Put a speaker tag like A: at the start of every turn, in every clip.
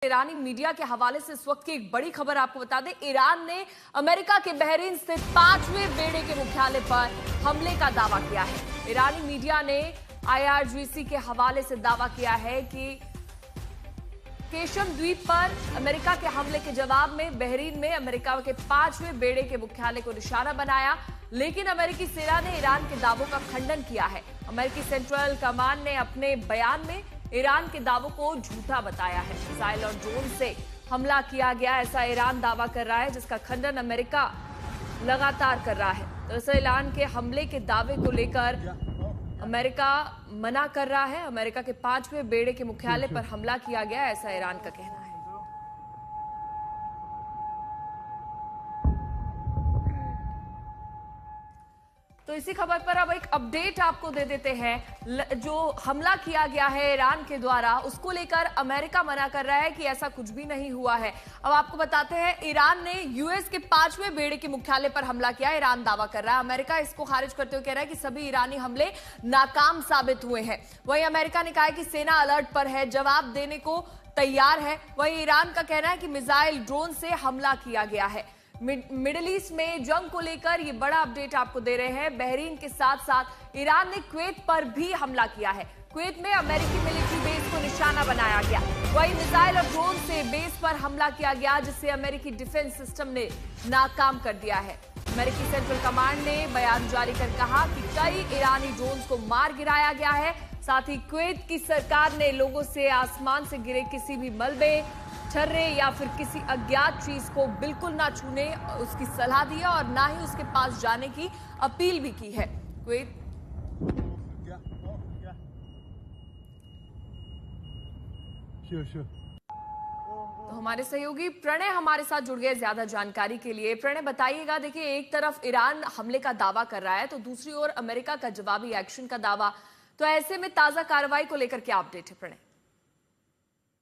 A: ईरानी media के हवाले से इस वक्त की एक बड़ी खबर आपको बता दें। ईरान ने अमेरिका के बहरीन स्थित 5वें बेड़े के मुख्यालय पर हमले का दावा किया है। ईरानी मीडिया ने IRGC के हवाले से दावा किया है कि केशम द्वीप पर अमेरिका के हमले के जवाब में बहरीन में अमेरिका के 5वें बेड़े के मुख्यालय को निशाना बनाया, लेकिन अमेरिकी सेना ने ईरान के दावों का खंडन किया है। अमेरिकी सेंट्रल कमांड ने अपने बयान में ईरान के दावों को झूठा बताया है। मिसाइल और ड्रोन से हमला किया गया, ऐसा ईरान दावा कर रहा है, जिसका खंडन अमेरिका लगातार कर रहा है। दरअसल ईरान के हमले के दावे को लेकर अमेरिका मना कर रहा है। अमेरिका के 5वें बेड़े के मुख्यालय पर हमला किया गया, ऐसा ईरान का कहना है। तो इसी खबर पर अब एक अपडेट आपको दे देते हैं। जो हमला किया गया है ईरान के द्वारा, उसको लेकर अमेरिका मना कर रहा है कि ऐसा कुछ भी नहीं हुआ है। अब आपको बताते हैं, ईरान ने यूएस के 5वें बेड़े के मुख्यालय पर हमला किया, ईरान दावा कर रहा है। अमेरिका इसको खारिज करते हुए कह रहा है कि सभी ईरानी हमले नाकाम साबित हुए हैं। वहीं अमेरिका ने कहा है कि सेना अलर्ट पर है, जवाब देने को तैयार है। वहीं ईरान का कहना है कि मिसाइल ड्रोन से हमला किया गया है। मिडिल ईस्ट में जंग को लेकर ये बड़ा अपडेट आपको दे रहे हैं। बहरीन के साथ साथ ईरान ने कुवैत पर भी हमला किया है। कुवैत में अमेरिकी मिलिट्री बेस को निशाना बनाया गया। वहीं मिसाइल और ड्रोन से बेस पर हमला किया गया, जिससे अमेरिकी डिफेंस सिस्टम ने नाकाम कर दिया है। अमेरिकी सेंट्रल कमांड ने बयान जारी कर कहा कि कई ईरानी ड्रोन्स को मार गिराया गया है। साथ ही कुवैत की सरकार ने लोगों से आसमान से गिरे किसी भी मलबे, छर्रे या फिर किसी अज्ञात चीज को बिल्कुल ना छूने उसकी सलाह दी है और ना ही उसके पास जाने की अपील भी की है। कुवैत तो हमारे सहयोगी प्रणय हमारे साथ जुड़ गए ज्यादा जानकारी के लिए। प्रणय बताइएगा, देखिए एक तरफ ईरान हमले का दावा कर रहा है तो दूसरी ओर अमेरिका का जवाबी एक्शन का दावा, तो ऐसे में ताजा कार्रवाई को लेकर क्या अपडेट है प्रणय?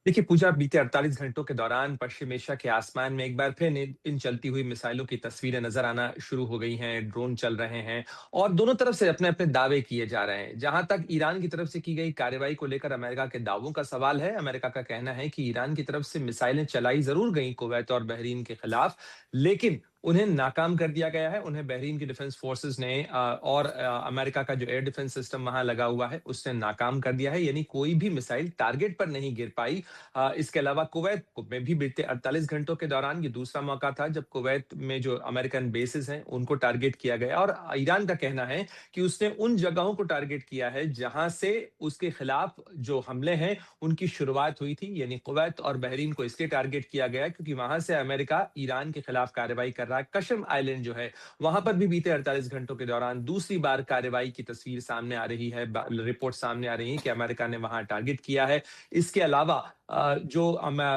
B: देखिए पूजा, बीते 48 घंटों के दौरान पश्चिम एशिया के आसमान में एक बार फिर इन चलती हुई मिसाइलों की तस्वीरें नजर आना शुरू हो गई हैं। ड्रोन चल रहे हैं और दोनों तरफ से अपने अपने दावे किए जा रहे हैं। जहां तक ईरान की तरफ से की गई कार्रवाई को लेकर अमेरिका के दावों का सवाल है, अमेरिका का कहना है कि ईरान की तरफ से मिसाइलें चलाई जरूर गई कुवैत और बहरीन के खिलाफ, लेकिन उन्हें नाकाम कर दिया गया है। उन्हें बहरीन की डिफेंस फोर्सेस ने और अमेरिका का जो एयर डिफेंस सिस्टम वहां लगा हुआ है उसने नाकाम कर दिया है, यानी कोई भी मिसाइल टारगेट पर नहीं गिर पाई। इसके अलावा कुवैत में भी बीते 48 घंटों के दौरान ये दूसरा मौका था जब कुवैत में जो अमेरिकन बेसिस हैं उनको टारगेट किया गया। और ईरान का कहना है कि उसने उन जगहों को टारगेट किया है जहां से उसके खिलाफ जो हमले हैं उनकी शुरुआत हुई थी, यानी कुवैत और बहरीन को इसलिए टारगेट किया गया क्योंकि वहां से अमेरिका ईरान के खिलाफ कार्रवाई कर रहा है। कशम आइलैंड जो है वहां पर भी बीते 48 घंटों के दौरान दूसरी बार कार्रवाई की तस्वीर सामने आ रही है, रिपोर्ट सामने आ रही है कि अमेरिका ने वहां टारगेट किया है। इसके अलावा जो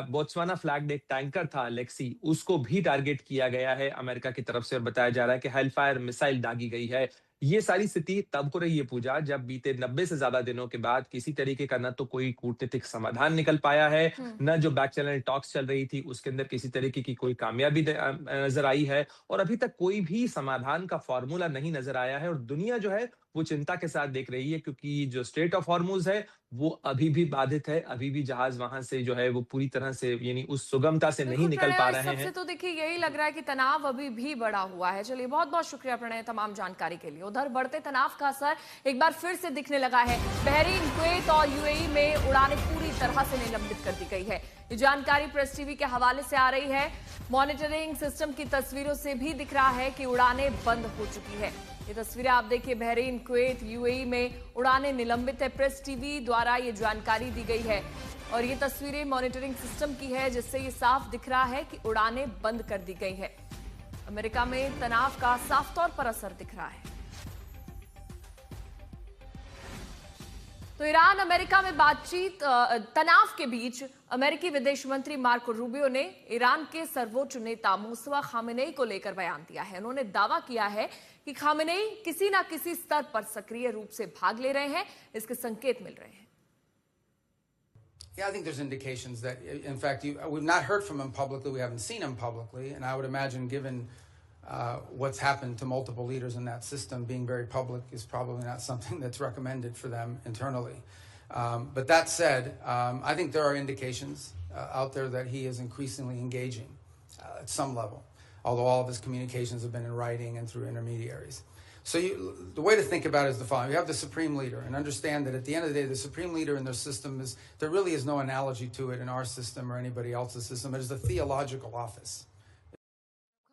B: बोत्सवाना फ्लैग्ड एक टैंकर था लेक्सी, उसको भी टारगेट किया गया है अमेरिका की तरफ से और बताया जा रहा है कि हेलफायर मिसाइल दागी गई है। ये सारी स्थिति तब हो रही है पूजा, जब बीते 90 से ज्यादा दिनों के बाद किसी तरीके का न तो कोई कूटनीतिक समाधान निकल पाया है, न जो बैक चैनल टॉक्स चल रही थी उसके अंदर किसी तरीके की कोई कामयाबी नजर आई है, और अभी तक कोई भी समाधान का फॉर्मूला नहीं नजर आया है। और दुनिया जो है वो चिंता के साथ देख रही है क्योंकि जो स्ट्रेट ऑफ हॉर्मुज है वो अभी भी बाधित है। अभी भी जहाज वहां से जो है वो पूरी तरह से यानी उस सुगमता से नहीं निकल पा रहे हैं।
A: तो देखिए यही लग रहा है कि तनाव अभी भी बढ़ा हुआ है। चलिए बहुत बहुत शुक्रिया प्रणय तमाम जानकारी के लिए। उधर बढ़ते तनाव का असर एक बार फिर से दिखने लगा है। बहरीन, कुवैत और यूएई में उड़ानें पूरी तरह से निलंबित कर दी गई है। ये जानकारी प्रेस टीवी के हवाले से आ रही है। मॉनिटरिंग सिस्टम की तस्वीरों से भी दिख रहा है कि उड़ानें बंद हो चुकी है। ये तस्वीरें आप देखिए, बहरीन, कुवैत, यूएई में उड़ानें निलंबित है। प्रेस टीवी द्वारा ये जानकारी दी गई है और ये तस्वीरें मॉनिटरिंग सिस्टम की है, जिससे ये साफ दिख रहा है कि उड़ानें बंद कर दी गई है। अमेरिका में तनाव का साफ तौर पर असर दिख रहा है। तो ईरान अमेरिका में बातचीत तनाव के बीच अमेरिकी विदेश मंत्री मार्को रूबियो ने ईरान के सर्वोच्च नेता मुस्तफा खामेनेई को लेकर बयान दिया है। उन्होंने दावा किया है कि खामेनेई किसी न किसी स्तर पर सक्रिय रूप से भाग ले रहे हैं, इसके संकेत मिल रहे हैं।
C: Yeah, I think there's indications that, in fact, we've not heard from him publicly, we haven't seen him publicly, and I would imagine given what's happened to multiple leaders in that system, being very public is probably not something that's recommended for them internally. But that said, I think there are indications out there that he is increasingly engaging at some level, although all of his communications have been in writing and through intermediaries. So the way to think about it is the following. You have the supreme leader, and understand that at the end of the day, the supreme leader in their system there really is no analogy to it in our system or anybody else's system. It is the theological office.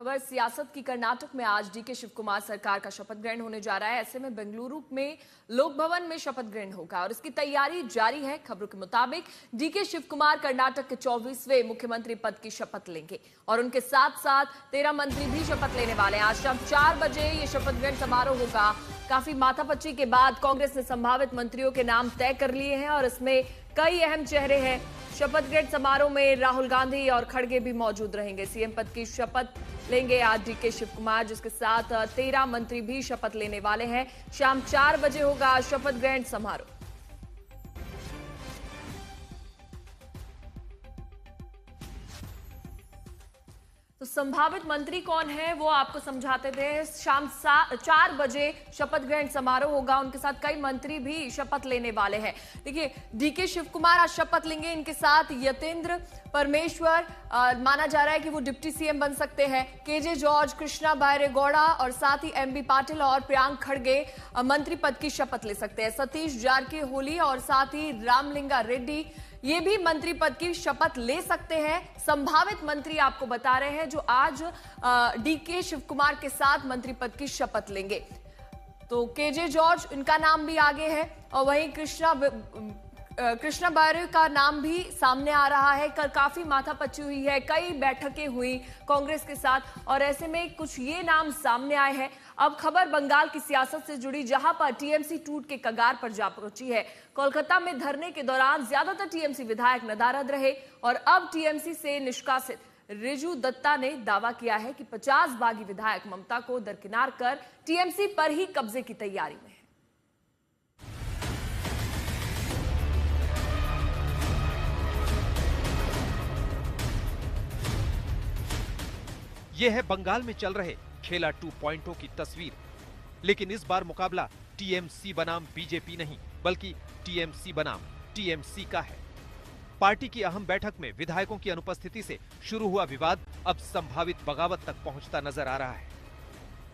A: खबर सियासत की। कर्नाटक में आज DK Shiv Kumar सरकार का शपथ ग्रहण होने जा रहा है। ऐसे में बेंगलुरु में लोक भवन में शपथ ग्रहण होगा और इसकी तैयारी जारी है। खबरों के मुताबिक डीके शिव कुमार कर्नाटक के 24वें मुख्यमंत्री पद की शपथ लेंगे और उनके साथ साथ 13 मंत्री भी शपथ लेने वाले हैं। आज शाम 4 बजे ये शपथ ग्रहण समारोह होगा। काफी माथापच्ची के बाद कांग्रेस ने संभावित मंत्रियों के नाम तय कर लिए हैं और इसमें कई अहम चेहरे हैं। शपथ ग्रहण समारोह में राहुल गांधी और खड़गे भी मौजूद रहेंगे। सीएम पद की शपथ लेंगे आज डीके शिव कुमार, जिसके साथ 13 मंत्री भी शपथ लेने वाले हैं। शाम 4 बजे होगा शपथ ग्रहण समारोह। तो संभावित मंत्री कौन है वो आपको समझाते थे। शाम 4 बजे शपथ ग्रहण समारोह होगा। उनके साथ कई मंत्री भी शपथ लेने वाले हैं। देखिए, डीके शिव कुमार आज शपथ लेंगे। इनके साथ यतेंद्र परमेश्वर माना जा रहा है कि वो डिप्टी सीएम बन सकते हैं। केजे जॉर्ज, कृष्णा बैरेगौड़ा और साथ ही एमबी पाटिल और प्रियांक खड़गे मंत्री पद की शपथ ले सकते हैं। सतीश जारकिहोली और साथ ही रामलिंगा रेड्डी ये भी मंत्री पद की शपथ ले सकते हैं। संभावित मंत्री आपको बता रहे हैं जो आज डीके शिव कुमार के साथ मंत्री पद की शपथ लेंगे। तो केजे जॉर्ज, इनका नाम भी आगे है और वहीं कृष्णा बैरे का नाम भी सामने आ रहा है। कल काफी माथापच्ची हुई है, कई बैठकें हुई कांग्रेस के साथ और ऐसे में कुछ ये नाम सामने आए हैं। अब खबर बंगाल की सियासत से जुड़ी, जहां पर टीएमसी टूट के कगार पर जा पहुंची है। कोलकाता में धरने के दौरान ज्यादातर टीएमसी विधायक नदारद रहे और अब टीएमसी से निष्कासित रिजू दत्ता ने दावा किया है कि 50 बागी विधायक ममता को दरकिनार कर टीएमसी पर ही कब्जे की तैयारी में है।
D: यह है बंगाल में चल रहे खेला 2.0 की तस्वीर। लेकिन इस बार मुकाबला टीएमसी बनाम बीजेपी नहीं, बल्कि टीएमसी बनाम टीएमसी का है। पार्टी की अहम बैठक में विधायकों की अनुपस्थिति से शुरू हुआ विवाद अब संभावित बगावत तक पहुंचता नजर आ रहा है।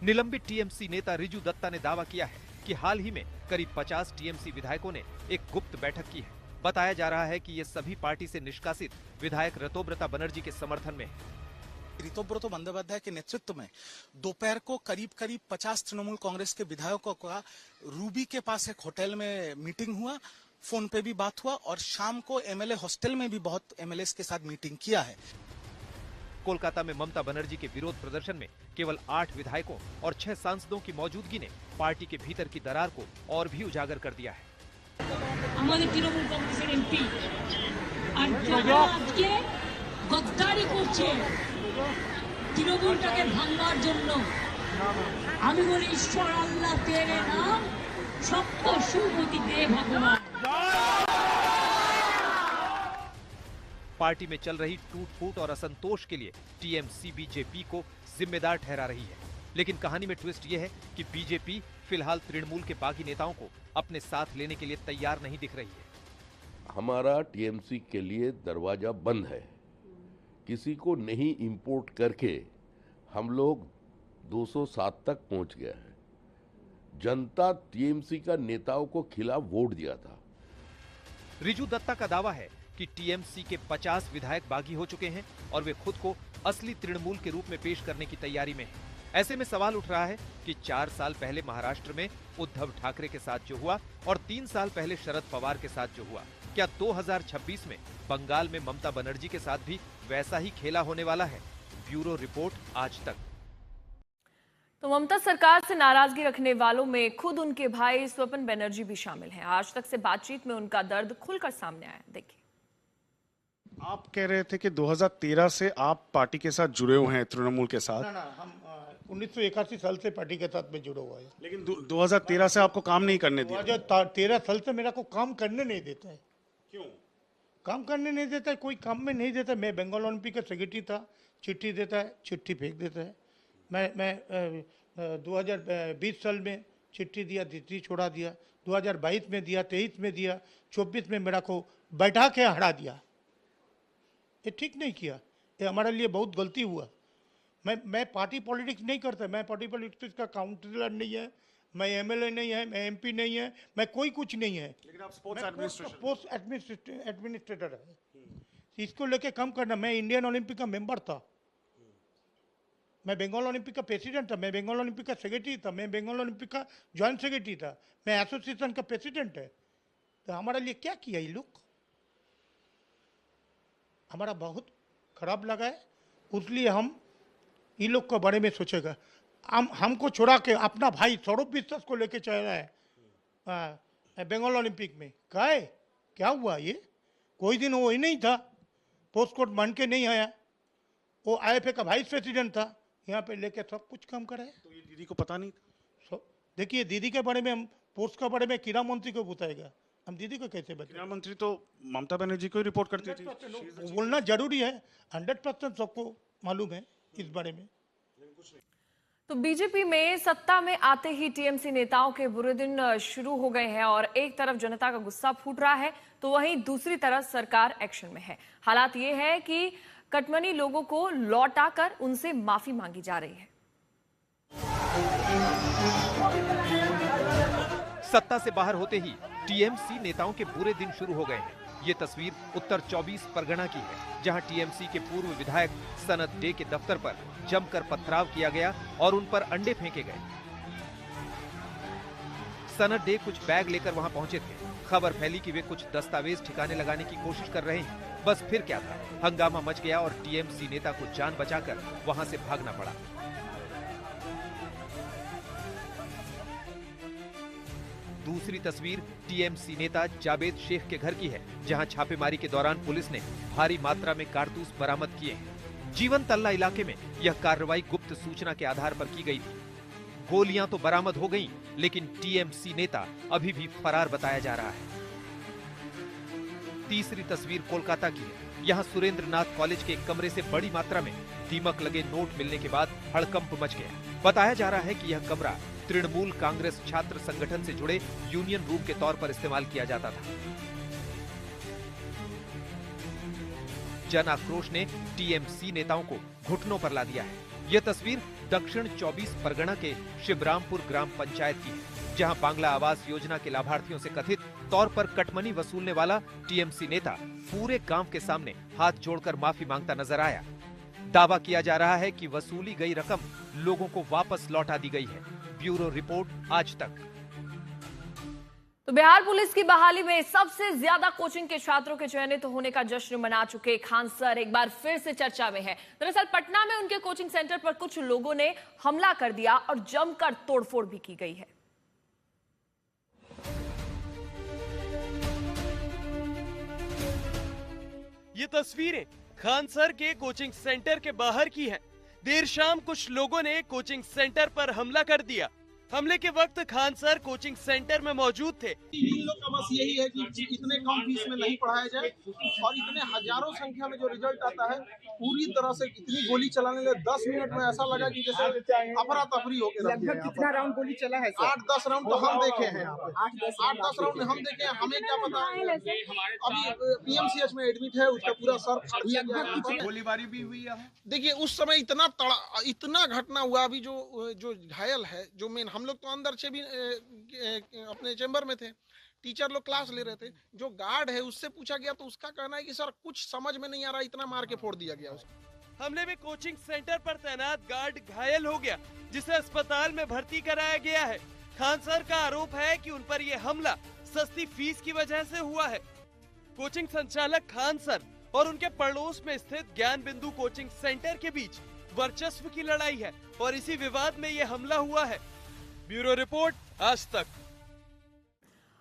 D: निलंबित टीएमसी नेता रिजू दत्ता ने दावा किया है कि हाल ही में करीब 50 टीएमसी विधायकों ने एक गुप्त बैठक की है। बताया जा रहा है कि ये सभी पार्टी से निष्कासित विधायक ऋतुव्रता बनर्जी के समर्थन में है।
E: ऋतुव्रत बंदोपाध्याय के नेतृत्व में दोपहर को करीब 50 तृणमूल कांग्रेस के विधायकों का रूबी के पास एक होटल में मीटिंग हुआ, फोन पे भी बात हुआ और शाम को एमएलए हॉस्टल में भी बहुत एमएलएस के साथ मीटिंग किया है।
D: कोलकाता में ममता बनर्जी के विरोध प्रदर्शन में केवल 8 विधायकों और 6 सांसदों की मौजूदगी ने पार्टी के भीतर की दरार को और भी उजागर कर दिया है।
F: गद्दारी করছে তৃণমূলটাকে ভাঙবার জন্য। আমি বলি ঈশ্বর আল্লাহ তেরে নাম সত্য সুমতি দে ভগवान।
D: पार्टी में चल रही टूट-फूट और असंतोष के लिए टीएमसी बीजेपी को जिम्मेदार ठहरा रही है। लेकिन कहानी में ट्विस्ट यह है कि बीजेपी फिलहाल तृणमूल के बागी नेताओं को अपने साथ लेने के लिए तैयार नहीं दिख रही है।
G: हमारा टीएमसी के लिए दरवाजा बंद है। किसी को नहीं इंपोर्ट करके हम लोग 207 तक पहुंच गए हैं। जनता टीएमसी का नेताओं को खिलाफ वोट दिया था।
D: रिजू दत्ता का दावा है कि टीएमसी के 50 विधायक बागी हो चुके हैं और वे खुद को असली तृणमूल के रूप में पेश करने की तैयारी में हैं। ऐसे में सवाल उठ रहा है कि 4 साल पहले महाराष्ट्र में उद्धव ठाकरे के साथ जो हुआ और 3 साल पहले शरद पवार के साथ जो हुआ, क्या 2026 में बंगाल में ममता बनर्जी के साथ भी वैसा ही खेला होने वाला है? ब्यूरो रिपोर्ट आज तक।
A: तो ममता सरकार से नाराजगी रखने वालों में खुद उनके भाई स्वपन बनर्जी भी शामिल हैं। आज तक से बातचीत में उनका दर्द खुलकर सामने आया। देखिए,
H: आप कह रहे थे कि 2013 से आप पार्टी के साथ जुड़े हुए हैं, तृणमूल के साथ।
I: ना हम 1981 साल से पार्टी के साथ में जुड़ा हुआ है।
H: लेकिन 2013 से आपको काम नहीं करने दिया।
I: 2013 साल से मेरा को काम करने नहीं देता है।
H: क्यों
I: काम करने नहीं देता है? कोई काम में नहीं देता। मैं बंगाल ओलंपिक का सेक्रेटरी था, चिट्ठी देता है, चिट्ठी फेंक देता है। मैं 2020 साल में चिट्ठी दिया, चिट्ठी छोड़ा दिया। 2022 में दिया, 23 में दिया, 24 में मेरा को बैठा के हटा दिया। ये ठीक नहीं किया, ये हमारे लिए बहुत गलती हुआ। मैं पार्टी पॉलिटिक्स नहीं करता, मैं पार्टी पॉलिटिक्स का काउंसलर नहीं है, मैं एमएलए नहीं है, मैं एमपी नहीं है, मैं कोई कुछ नहीं है,
H: लेकिन आप स्पोर्ट्स
I: पोस्ट एडमिनिस्ट्रेटर है। इसको लेके कम करना। मैं इंडियन ओलंपिक का मेंबर था, मैं बंगाल ओलंपिक का प्रेसिडेंट था, मैं बंगाल ओलंपिक का सेक्रेटरी था, मैं बंगाल ओलंपिक का जॉइंट सेक्रेटरी था, मैं एसोसिएशन का प्रेसिडेंट है। तो हमारे लिए क्या किया ये लोग, हमारा बहुत खराब लगा है। इसलिए हम इन लोग के बारे में सोचेगा। हमको छोड़ा के अपना भाई सौरभ विश्वास को लेके चल रहा है बंगाल ओलंपिक में। क्या हुआ ये? कोई दिन वो ही नहीं था, पोस्ट कोड मान के नहीं आया, वो आईएफए का वाइस प्रेसिडेंट था, यहाँ पे लेके सब कुछ काम करा है।
H: तो ये दीदी को पता नहीं था?
I: देखिए दीदी के बारे में, हम पोस्ट के बारे में क्रीड़ा मंत्री को बताएगा, हम दीदी को कैसे बताएं?
H: क्रीड़ा मंत्री तो ममता बनर्जी को ही रिपोर्ट करती थी।
I: बोलना जरूरी है, 100% सबको मालूम है इस बारे में।
A: तो बीजेपी में सत्ता में आते ही टीएमसी नेताओं के बुरे दिन शुरू हो गए हैं और एक तरफ जनता का गुस्सा फूट रहा है तो वहीं दूसरी तरफ सरकार एक्शन में है। हालात ये है कि कटमनी लोगों को लौटाकर उनसे माफी मांगी जा रही है।
D: सत्ता से बाहर होते ही टीएमसी नेताओं के बुरे दिन शुरू हो गए हैं। ये तस्वीर उत्तर 24 परगना की है, जहां टीएमसी के पूर्व विधायक सनत डे के दफ्तर पर जमकर पथराव किया गया और उन पर अंडे फेंके गए। सनत डे कुछ बैग लेकर वहां पहुंचे थे। खबर फैली कि वे कुछ दस्तावेज ठिकाने लगाने की कोशिश कर रहे हैं। बस फिर क्या था, हंगामा मच गया और टीएमसी नेता को जान बचाकर वहां से भागना पड़ा। दूसरी तस्वीर टीएमसी नेता जावेद शेख के घर की है, जहां छापेमारी के दौरान पुलिस ने भारी मात्रा में कारतूस बरामद किए हैं। जीवन तल्ला इलाके में यह कार्रवाई गुप्त सूचना के आधार पर की गई थी। गोलियां तो बरामद हो गईं, लेकिन टीएमसी नेता अभी भी फरार बताया जा रहा है। तीसरी तस्वीर कोलकाता की है। यहां सुरेंद्रनाथ कॉलेज के एक कमरे से बड़ी मात्रा में दीमक लगे नोट मिलने के बाद हड़कंप मच गया। बताया जा रहा है कि यह कमरा तृणमूल कांग्रेस छात्र संगठन से जुड़े यूनियन रूम के तौर पर इस्तेमाल किया जाता था। जन आक्रोश ने टीएमसी नेताओं को घुटनों पर ला दिया है। यह तस्वीर दक्षिण 24 परगना के शिवरामपुर ग्राम पंचायत की है, जहां बांग्ला आवास योजना के लाभार्थियों से कथित तौर पर कटमनी वसूलने वाला टीएमसी नेता पूरे गांव के सामने हाथ जोड़कर माफी मांगता नजर आया। दावा किया जा रहा है कि वसूली गई रकम लोगों को वापस लौटा दी गई है। ब्यूरो रिपोर्ट आज तक।
A: तो बिहार पुलिस की बहाली में सबसे ज्यादा कोचिंग के छात्रों के चयनित होने का जश्न मना चुके खान सर एक बार फिर से चर्चा में है। दरअसल पटना में उनके कोचिंग सेंटर पर कुछ लोगों ने हमला कर दिया और जमकर तोड़फोड़ भी की गई है।
J: ये तस्वीरें खान सर के कोचिंग सेंटर के बाहर की हैं। देर शाम कुछ लोगों ने कोचिंग सेंटर पर हमला कर दिया। हमले के वक्त खान सर कोचिंग सेंटर में मौजूद थे।
K: इन लोग का बस यही है कि इतने कम फीस में नहीं पढ़ाया जाए और इतने हजारों संख्या में जो रिजल्ट आता है पूरी तरह से इतनी गोली चलाने लगे। 10 मिनट में ऐसा लगा कि जैसे अफरा तफरी होकर रख दिया।
L: कितना राउंड गोली चला है?
K: 8-10 राउंड तो हम देखे हैं। 8-10 राउंड हम देखे हैं, हमें क्या पता। अभी पीएमसीएच में एडमिट है, उसका पूरा सर फाड़ दिया गया।
L: गोलीबारी भी हुई है।
K: देखिए उस समय इतना घटना हुआ। अभी जो घायल है, जो मेन, हम लोग तो अंदर से भी अपने चेंबर में थे, टीचर लोग क्लास ले रहे थे। जो गार्ड है उससे पूछा गया तो उसका कहना है कि सर कुछ समझ में नहीं आ रहा, इतना मार के फोड़ दिया गया उसको।
J: हमले में कोचिंग सेंटर पर तैनात गार्ड घायल हो गया, जिसे अस्पताल में भर्ती कराया गया है। खान सर का आरोप है कि उन पर यह हमला सस्ती फीस की वजह से हुआ है। कोचिंग संचालक खान सर और उनके पड़ोस में स्थित ज्ञान बिंदु कोचिंग सेंटर के बीच वर्चस्व की लड़ाई है और इसी विवाद में यह हमला हुआ है। ब्यूरो रिपोर्ट आज तक।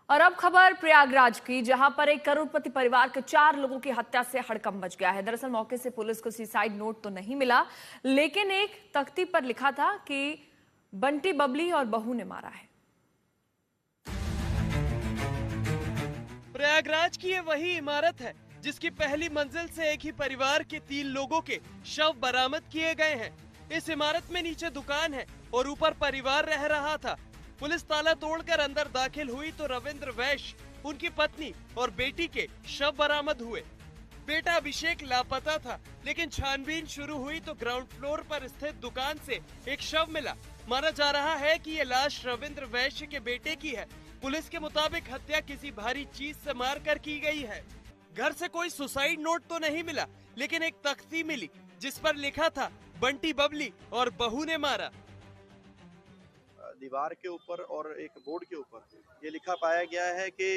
A: और अब खबर प्रयागराज की, जहां पर एक करोड़पति परिवार के 4 लोगों की हत्या से हड़कंप मच गया है। दरअसल मौके से पुलिस को सुसाइड नोट तो नहीं मिला, लेकिन एक तख्ती पर लिखा था कि बंटी बबली और बहू ने मारा है।
J: प्रयागराज की ये वही इमारत है जिसकी पहली मंजिल से एक ही परिवार के 3 लोगों के शव बरामद किए गए हैं। इस इमारत में नीचे दुकान है और ऊपर परिवार रह रहा था। पुलिस ताला तोड़कर अंदर दाखिल हुई तो रविंद्र वैश्य, उनकी पत्नी और बेटी के शव बरामद हुए। बेटा अभिषेक लापता था, लेकिन छानबीन शुरू हुई तो ग्राउंड फ्लोर पर स्थित दुकान से एक शव मिला। माना जा रहा है कि ये लाश रविंद्र वैश्य के बेटे की है। पुलिस के मुताबिक हत्या किसी भारी चीज से मारकर की गई है। घर से कोई सुसाइड नोट तो नहीं मिला, लेकिन एक तख्ती मिली जिस पर लिखा था बंटी बबली और बहू ने मारा।
M: दीवार के ऊपर और एक बोर्ड के ऊपर ये लिखा पाया गया है कि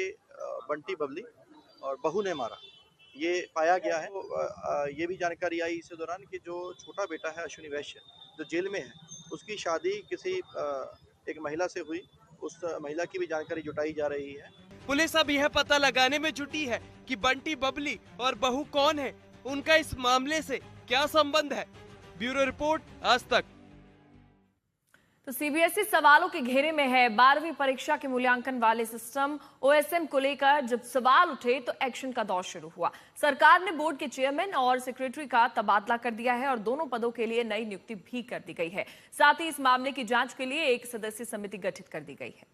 M: बंटी बबली और बहू ने मारा, ये पाया गया है। तो ये भी जानकारी आई इस दौरान कि जो छोटा बेटा है अश्विनी वैश्य जो जेल में है, उसकी शादी किसी एक महिला से हुई। उस महिला की भी जानकारी जुटाई जा रही है।
J: पुलिस अब यह पता लगाने में जुटी है कि बंटी बबली और बहू कौन है, उनका इस मामले से क्या संबंध है। ब्यूरो रिपोर्ट, आज तक।
A: तो सीबीएसई सवालों के घेरे में है। 12वीं परीक्षा के मूल्यांकन वाले सिस्टम ओएसएम को लेकर जब सवाल उठे तो एक्शन का दौर शुरू हुआ। सरकार ने बोर्ड के चेयरमैन और सेक्रेटरी का तबादला कर दिया है और दोनों पदों के लिए नई नियुक्ति भी कर दी गई है। साथ ही इस मामले की जांच के लिए एक सदस्यीय समिति गठित कर दी गई है।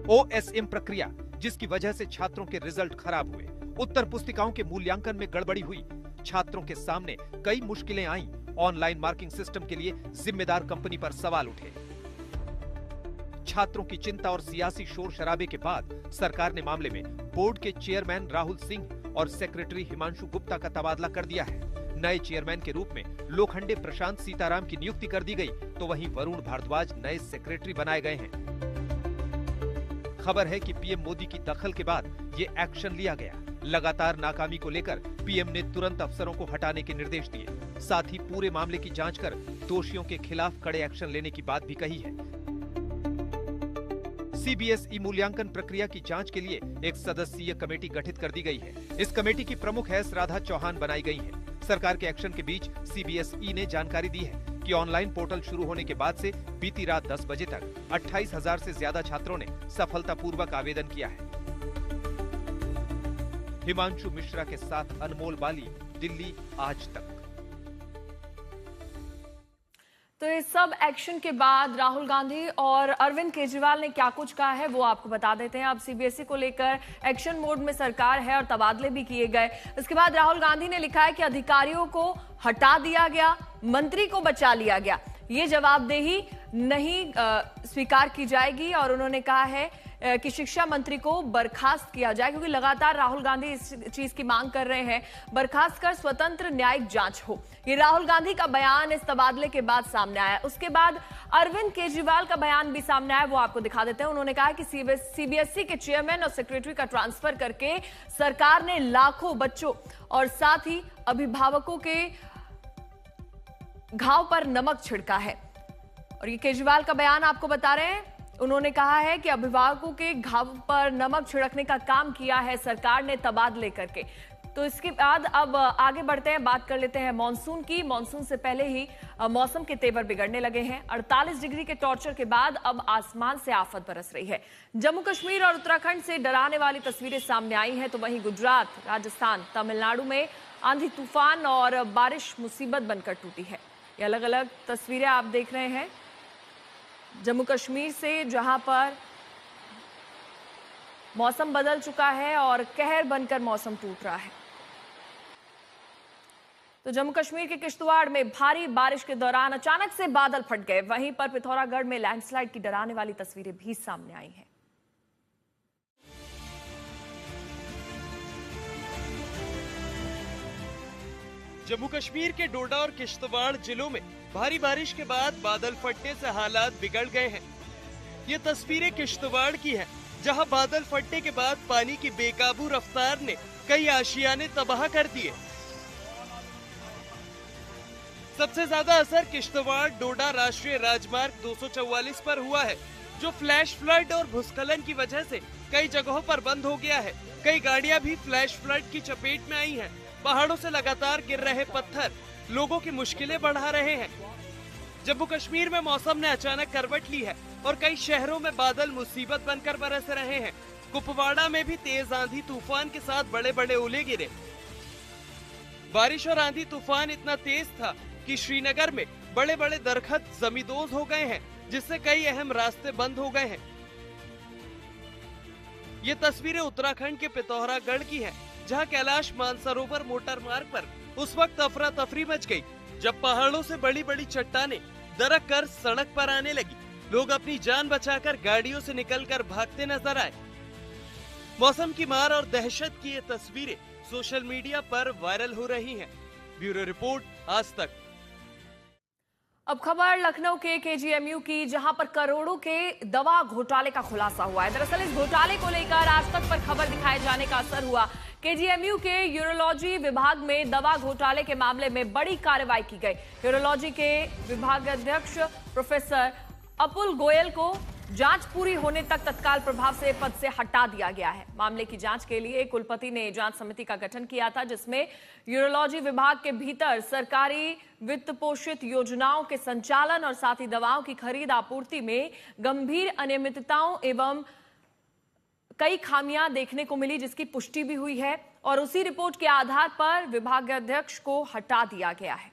D: ओएसएम प्रक्रिया जिसकी वजह से छात्रों के रिजल्ट खराब हुए, उत्तर पुस्तिकाओं के मूल्यांकन में गड़बड़ी हुई, छात्रों के सामने कई मुश्किलें आईं, ऑनलाइन मार्किंग सिस्टम के लिए जिम्मेदार कंपनी पर सवाल उठे। छात्रों की चिंता और सियासी शोर शराबे के बाद सरकार ने मामले में बोर्ड के चेयरमैन राहुल सिंह और सेक्रेटरी हिमांशु गुप्ता का तबादला कर दिया है। नए चेयरमैन के रूप में लोखंडे प्रशांत सीताराम की नियुक्ति कर दी गई, तो वहीं वरुण भारद्वाज नए सेक्रेटरी बनाए गए हैं। खबर है कि पीएम मोदी की दखल के बाद ये एक्शन लिया गया। लगातार नाकामी को लेकर पीएम ने तुरंत अफसरों को हटाने के निर्देश दिए। साथ ही पूरे मामले की जांच कर दोषियों के खिलाफ कड़े एक्शन लेने की बात भी कही है। सीबीएसई मूल्यांकन प्रक्रिया की जांच के लिए एक सदस्यीय कमेटी गठित कर दी गई है। इस कमेटी की प्रमुख एस राधा चौहान बनाई गई है। सरकार के एक्शन के बीच सीबीएसई ने जानकारी दी है कि ऑनलाइन पोर्टल शुरू होने के बाद से बीती रात 10 बजे तक 28,000 से ज्यादा छात्रों ने सफलतापूर्वक आवेदन किया है। हिमांशु मिश्रा के साथ अनमोल बाली, दिल्ली, आज तक।
A: तो इस सब एक्शन के बाद राहुल गांधी और अरविंद केजरीवाल ने क्या कुछ कहा है वो आपको बता देते हैं। अब सीबीएसई को लेकर एक्शन मोड में सरकार है और तबादले भी किए गए। इसके बाद राहुल गांधी ने लिखा है कि अधिकारियों को हटा दिया गया, मंत्री को बचा लिया गया। ये जवाबदेही नहीं स्वीकार की जाएगी और उन्होंने कहा है कि शिक्षा मंत्री को बर्खास्त किया जाए, क्योंकि लगातार राहुल गांधी इस चीज की मांग कर रहे हैं, बर्खास्त कर स्वतंत्र न्यायिक जांच हो। ये राहुल गांधी का बयान इस तबादले के बाद सामने आया। उसके बाद अरविंद केजरीवाल का बयान भी सामने आया, वो आपको दिखा देते हैं। उन्होंने कहा कि सीबीएसई के चेयरमैन और सेक्रेटरी का ट्रांसफर करके सरकार ने लाखों बच्चों और साथ ही अभिभावकों के घाव पर नमक छिड़का है। और ये केजरीवाल का बयान आपको बता रहे हैं। उन्होंने कहा है कि अभिभावकों के घाव पर नमक छिड़कने का काम किया है सरकार ने तबादले करके। तो इसके बाद अब आगे बढ़ते हैं, बात कर लेते हैं मानसून की। मानसून से पहले ही मौसम के तेवर बिगड़ने लगे हैं। 48 डिग्री के टॉर्चर के बाद अब आसमान से आफत बरस रही है। जम्मू कश्मीर और उत्तराखंड से डराने वाली तस्वीरें सामने आई हैं, तो वहीं गुजरात, राजस्थान, तमिलनाडु में आंधी तूफान और बारिश मुसीबत बनकर टूटी है। ये अलग अलग तस्वीरें आप देख रहे हैं जम्मू कश्मीर से, जहां पर मौसम बदल चुका है और कहर बनकर मौसम टूट रहा है। तो जम्मू कश्मीर के किश्तवाड़ में भारी बारिश के दौरान अचानक से बादल फट गए। वहीं पर पिथौरागढ़ में लैंडस्लाइड की डराने वाली तस्वीरें भी सामने आई हैं।
J: जम्मू कश्मीर के डोडा और किश्तवाड़ जिलों में भारी बारिश के बाद बादल फटने से हालात बिगड़ गए हैं। ये तस्वीरें किश्तवाड़ की हैं, जहां बादल फटने के बाद पानी की बेकाबू रफ्तार ने कई आशियाने तबाह कर दिए। सबसे ज्यादा असर किश्तवाड़ डोडा राष्ट्रीय राजमार्ग 244 पर हुआ है, जो फ्लैश फ्लड और भूस्खलन की वजह से कई जगहों पर बंद हो गया है। कई गाड़ियां भी फ्लैश फ्लड की चपेट में आई हैं। पहाड़ों से लगातार गिर रहे पत्थर लोगों की मुश्किलें बढ़ा रहे हैं। जम्मू कश्मीर में मौसम ने अचानक करवट ली है और कई शहरों में बादल मुसीबत बनकर बरस रहे हैं। कुपवाड़ा में भी तेज आंधी तूफान के साथ बड़े बड़े ओले गिरे। बारिश और आंधी तूफान इतना तेज था कि श्रीनगर में बड़े बड़े दरख्त जमींदोज हो गए हैं, जिससे कई अहम रास्ते बंद हो गए हैं। ये तस्वीरें उत्तराखंड के पिथौरागढ़ की हैं, जहां कैलाश मानसरोवर मोटर मार्ग पर उस वक्त अफरा तफरी मच गई जब पहाड़ों से बड़ी बड़ी चट्टानें दरक कर सड़क पर आने लगी। लोग अपनी जान बचाकर गाड़ियों से निकलकर भागते नजर आए। मौसम की मार और दहशत की ये तस्वीरें सोशल मीडिया पर वायरल हो रही हैं। ब्यूरो रिपोर्ट, आज तक।
A: अब खबर लखनऊ के केजीएमयू की, जहां पर करोड़ों के दवा घोटाले का खुलासा हुआ है। दरअसल इस घोटाले को लेकर आज तक पर खबर दिखाए जाने का असर हुआ। केजीएमयू के यूरोलॉजी विभाग में दवा घोटाले के मामले में बड़ी कार्रवाई की गई। यूरोलॉजी के विभागाध्यक्ष प्रोफेसर अपुल गोयल को जांच पूरी होने तक तत्काल प्रभाव से पद से हटा दिया गया है। मामले की जांच के लिए कुलपति ने जांच समिति का गठन किया था, जिसमें यूरोलॉजी विभाग के भीतर सरकारी वित्त पोषित योजनाओं के संचालन और साथ ही दवाओं की खरीद आपूर्ति में गंभीर अनियमितताओं एवं कई खामियां देखने को मिली, जिसकी पुष्टि भी हुई है और उसी रिपोर्ट के आधार पर विभागाध्यक्ष को हटा दिया गया है।